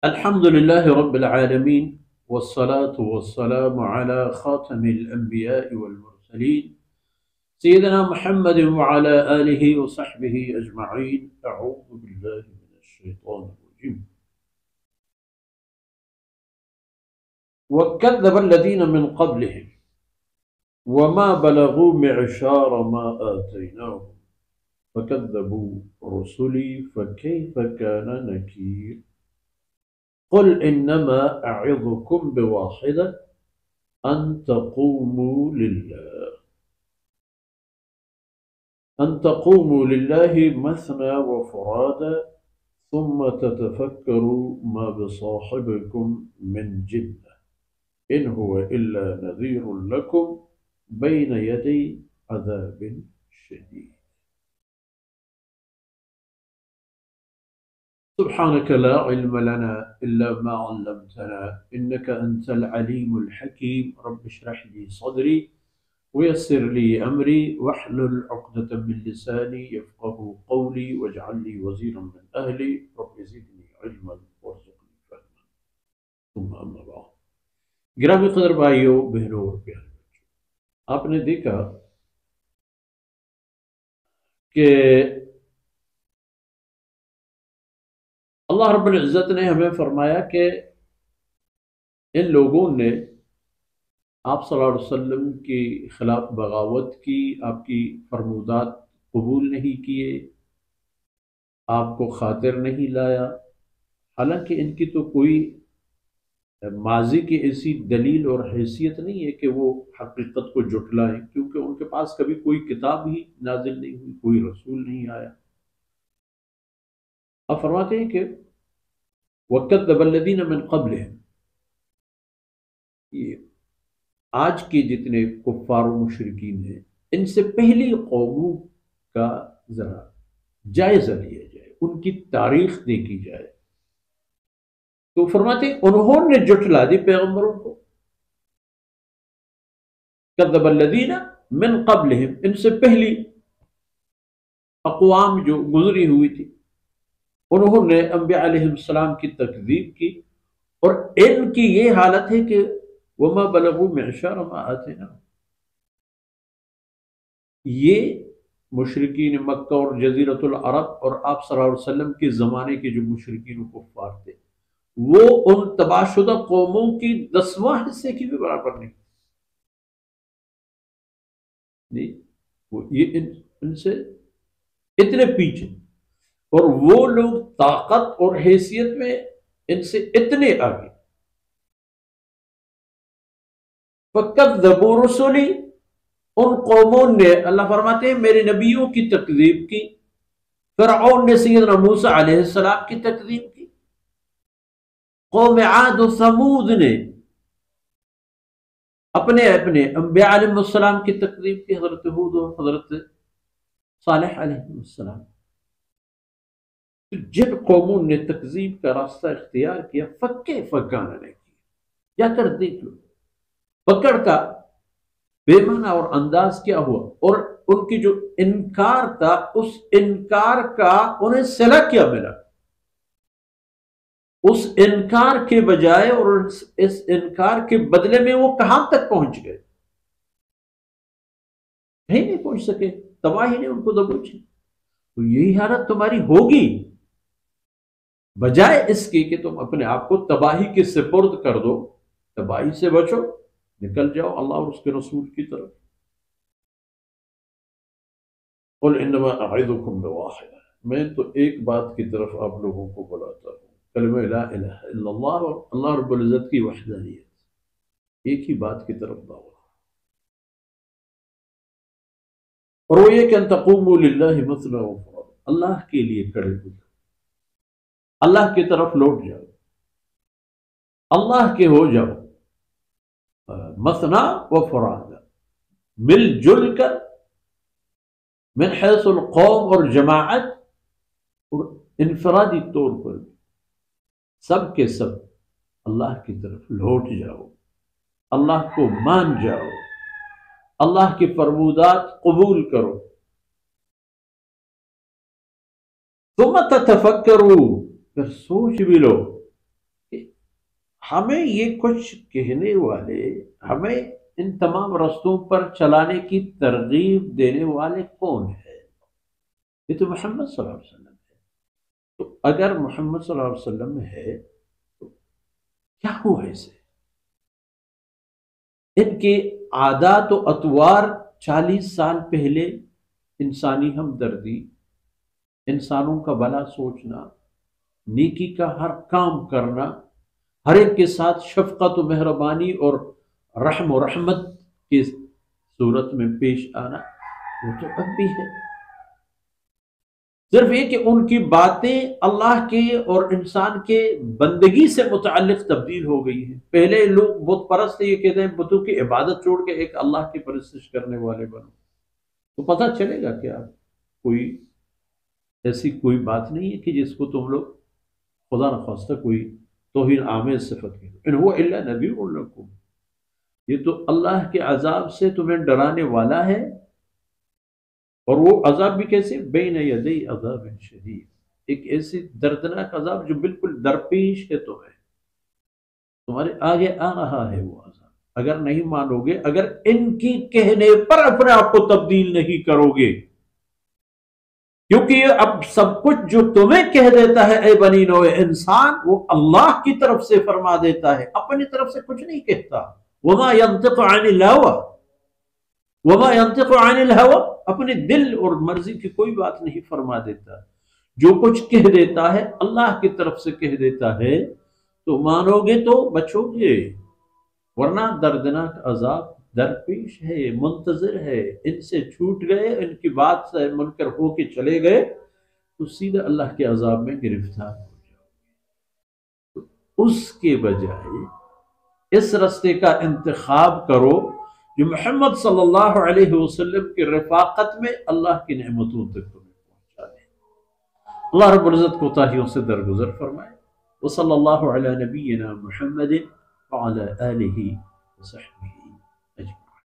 الحمد لله رب العالمين، والصلاة والسلام على خاتم الأنبياء والمرسلين سيدنا محمد وعلى آله وصحبه أجمعين. أعوذ بالله من الشيطان الرجيم. وكذب الذين من قبلهم وما بلغوا معشار ما آتيناهم فكذبوا رسلي فكيف كان نكير. قل إنما أعظكم بواحدة أن تقوموا لله مثنى وفرادا ثم تتفكروا ما بصاحبكم من جنة إن هو إلا نذير لكم بين يدي عذاب شديد. سبحانك لا علم لنا إلا ما علمتنا إنك أنت العليم الحكيم. رب اشرح لي صدري ويسر لي أمري واحلل عقدة من لساني يفقه قولي واجعل لي وزيرا من أهلي رب زدني علما وارزقني فهما. ثم أما بعد. گرامی قدر بھائیوں بہنوں اور پیارے بچوں، آپ نے دیکھا کہ اللہ رب العزت نے ہمیں فرمایا کہ ان لوگوں نے آپ صلی اللہ علیہ وسلم کی خلاف بغاوت کی، آپ کی فرمودات قبول نہیں کیے، آپ کو خاطر نہیں لایا، حالانکہ ان کی تو کوئی ماضی کی ایسی دلیل اور حیثیت نہیں ہے کہ وہ حقیقت کو جھٹلائیں، کیونکہ ان کے پاس کبھی کوئی کتاب ہی نازل نہیں ہوئی، کوئی رسول نہیں آیا۔ اب فرماتے ہیں کہ وَكَذَّبَ الَّذِينَ مِن قَبْلِهِمْ، یہ آج کے جتنے کفار و مشرکین ہیں ان سے پہلی قوموں کا ذرا جائزہ لیا جائے، ان کی تاریخ دیکھی جائے، تو فرماتے ہیں انہوں نے جھٹلا دی پیغمبروں کو۔ کذب الذین من قبلہم، ان سے پہلی اقوام جو گزری ہوئی تھی انہوں نے انبیاء علیہ السلام کی تکذیب کی، اور ان کی یہ حالت ہے کہ وما بلغوا معشار ما آتیناہم، یہ مشرکین مکہ اور جزیرۃ العرب اور آپ صلی اللہ علیہ وسلم کے زمانے کے جو مشرکین و کفار تھے وہ ان تباہ شدہ قوموں کی 10واں حصے کی بھی برابر نہیں، یہ ان سے اتنے پیچھے، اور وہ لوگ طاقت اور حیثیت میں ان سے اتنے آگے۔ فَكَذَّبُوا رُسُلِي، ان قوموں نے، اللہ فرماتے ہیں، میرے نبیوں کی تکذیب کی۔ فرعون نے سیدنا موسیٰ علیہ السلام کی تکذیب کی، قوم عاد و ثمود نے اپنے انبیاء علیہ السلام کی تکذیب کی، حضرت ہود اور حضرت صالح علیہ السلام۔ جن قوموں نے تکذیب کا راستہ اختیار کیا، فکے فکانا نے کیا، جا کر دیکھ لو پکڑ کا بے معنی اور انداز کیا ہوا، اور ان کی جو انکار تھا اس انکار کا انہیں صلہ کیا ملا، اس انکار کے بجائے اور اس انکار کے بدلے میں وہ کہاں تک پہنچ گئے؟ کہیں نہیں پہنچ سکے، تباہی نے ان کو دبوچی۔ تو یہی حالت تمہاری ہوگی، بجائے اس کی کہ تم اپنے آپ کو تباہی کے سپرد کر دو، تباہی سے بچو، نکل جاؤ اللہ اور اس کے رسول کی طرف۔ قل انما اعظکم بواحدہ، میں تو ایک بات کی طرف آپ لوگوں کو بلاتا ہوں، کلمہ لا الہ الا اللہ اور اللہ رب العزت کی وحدانیت، ایک ہی بات کی طرف دعوت، اور وہ یہ کہ ان تقوموا للہ مثنی وفرادى، اللہ کے لیے کھڑے ہو جاؤ، اللہ کی طرف لوٹ جاؤ، اللہ کے ہو جاؤ، مثنا و فرادہ، مل جل کر، من حیث القوم اور جماعت، اور انفرادی طور پر سب کے سب اللہ کی طرف لوٹ جاؤ، اللہ کو مان جاؤ، اللہ کی فرمودات قبول کرو۔ ثم تتفکروا، پھر سوچ بھی لو، ہمیں یہ کچھ کہنے والے، ہمیں ان تمام رستوں پر چلانے کی ترغیب دینے والے کون ہیں؟ یہ تو محمد صلی اللہ علیہ وسلم ہے۔ تو اگر محمد صلی اللہ علیہ وسلم ہے تو کیا ہوا اسے؟ ان کے عادات و اطوار 40 سال پہلے انسانی ہمدردی، انسانوں کا بھلا سوچنا، نیکی کا ہر کام کرنا، ہر ایک کے ساتھ شفقت و مہربانی اور رحم و رحمت کی صورت میں پیش آنا، وہ تو اب بھی ہے۔ صرف یہ کہ ان کی باتیں اللہ کے اور انسان کے بندگی سے متعلق تبدیل ہو گئی ہیں۔ پہلے لوگ بت پرست یہ کہتے ہیں بتوں کی عبادت چھوڑ کے ایک اللہ کی پرستش کرنے والے بنو، تو پتہ چلے گا کہ آپ کوئی ایسی کوئی بات نہیں ہے کہ جس کو تم لوگ خدا نخواستہ کوئی توہین آمیز صفت کی، ان هو الا نبی لکم، یہ تو اللہ کے عذاب سے تمہیں ڈرانے والا ہے، اور وہ عذاب بھی کیسے؟ بین یدی عذاب شدید، ایک ایسی دردناک عذاب جو بالکل درپیش ہے، تمہارے آگے آ رہا ہے وہ عذاب۔ اگر نہیں مانو گے، اگر ان کی کہنے پر اپنے آپ کو تبدیل نہیں کرو گے، کیونکہ یہ اب سب کچھ جو تمہیں کہہ دیتا ہے اے بنی نوع انسان، وہ اللہ کی طرف سے فرما دیتا ہے، اپنی طرف سے کچھ نہیں کہتا۔ وما ينطق عن الهوى، وما ينطق عن الهوى، اپنے دل اور مرضی کی کوئی بات نہیں فرما دیتا، جو کچھ کہہ دیتا ہے اللہ کی طرف سے کہہ دیتا ہے، تو مانو گے تو بچو گے، ورنہ دردناک عذاب درپیش ہے، منتظر ہے۔ ان سے چھوٹ گئے، ان کی بات سے منکر ہو کے چلے گئے تو سیدھا اللہ کے عذاب میں گرفتار ہو جاؤ گے۔ اس کے بجائے اس رستے کا انتخاب کرو جو محمد صلی اللہ علیہ وسلم کی رفاقت میں اللہ کی نعمتوں تک تمہیں پہنچا دے۔ اللہ رب العزت کوتاہیوں سے درگزر فرمائے۔ وصلی اللہ علی نبینا محمد وعلی آلہ وصحبہ۔